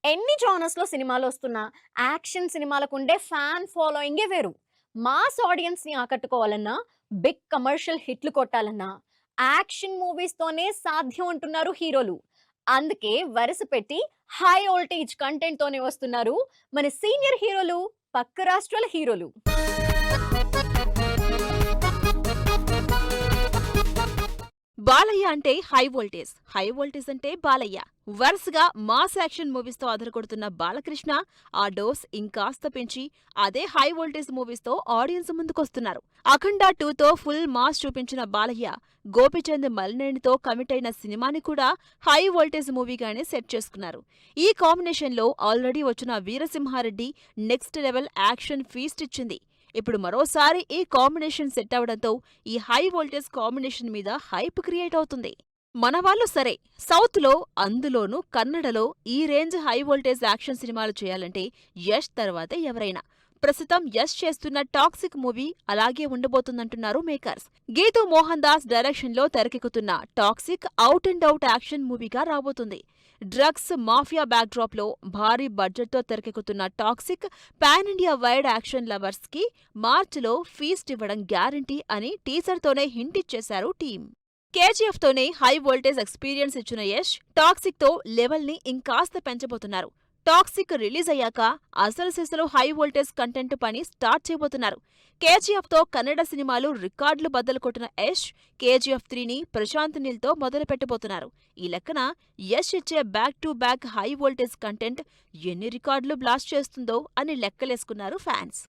ఎన్ని జానర్స్‌లో సినిమాలొస్తున్నా, action సినిమాలకుండే fan ఫాలోయింగే వేరు. Mass ఆడియన్స్‌ని ఆకట్టుకోవాలన్నా, బిగ్ కమర్షియల్ హిట్లు కొట్టాలన్నా, యాక్షన్ మూవీస్‌తోనే సాధ్యం అంటున్నారు హీరోలు. అందుకే వరుస పెట్టి హై వోల్టేజ్ కంటెంట్‌తోనే వస్తున్నారు మన సీనియర్ హీరోలు, పక్క రాష్ట్రాల హీరోలు. బాలయ్య అంటే హై వోల్టేజ్, హై వోల్టేజ్ అంటే బాలయ్య. వరుసగా మాస్ యాక్షన్ మూవీస్తో అదరగొడుతున్న బాలకృష్ణ ఆ డోస్ ఇంకాస్త పెంచి అదే హై వోల్టేజ్ మూవీస్తో ఆడియన్స్ ముందుకొస్తున్నారు. అఖండ 2తో ఫుల్ మాస్ చూపించిన బాలయ్య గోపీచంద్ మలినేనితో కమిట్ అయిన సినిమాని కూడా హై వోల్టేజ్ మూవీగానే సెట్ చేసుకున్నారు. ఈ కాంబినేషన్లో ఆల్రెడీ వచ్చిన Veera Simha Reddy next level action feast ఇచ్చింది. ఇప్పుడు మరోసారి ఈ కాంబినేషన్ సెట్ అవడంతో ఈ హై వోల్టేజ్ కాంబినేషన్ మీద హైప్ క్రియేట్ అవుతుంది. మనవాళ్ళు సరే, సౌత్‌లో అందులోనూ కన్నడలో ఈ రేంజ్ హై వోల్టేజ్ యాక్షన్ సినిమాలు చేయాలంటే యష్ తర్వాతే ఎవరైనా. ప్రస్తుతం యష్ చేస్తున్న టాక్సిక్ మూవీ అలాగే ఉండబోతుందంటున్నారు మేకర్స్. గీతూ మోహన్ దాస్ డైరెక్షన్లో తెరకెక్కుతున్న toxic out and out action మూవీగా రాబోతుంది. డ్రగ్స్ మాఫియా బ్యాక్డ్రాప్లో భారీ బడ్జెట్తో తెరకెక్కుతున్న toxic pan India wide action lovers కి మార్చిలో ఫీస్ట్ ఇవ్వడం గ్యారంటీ అని టీజర్తోనే హింట్ ఇచ్చేశారు టీం. కేజీఎఫ్తోనే హై వోల్టేజ్ ఎక్స్పీరియన్స్ ఇచ్చిన యష్ టాక్సిక్తో లెవెల్ని ఇంకాస్త పెంచబోతున్నారు. టాక్సిక్ రిలీజ్ అయ్యాక అసలు సిసలు హై వోల్టేజ్ కంటెంట్ పని స్టార్ట్ చేయబోతున్నారు. కేజీఎఫ్తో కన్నడ సినిమాలు రికార్డులు బద్దలు కొట్టిన యష్ కేజీఎఫ్ 3ని ప్రశాంత్ నీల్తో మొదలు పెట్టబోతున్నారు. ఈ లెక్కన యష్ ఇచ్చే back to back high voltage content ఎన్ని రికార్డులు బ్లాస్ట్ చేస్తుందో అని లెక్కలేసుకున్నారు ఫ్యాన్స్.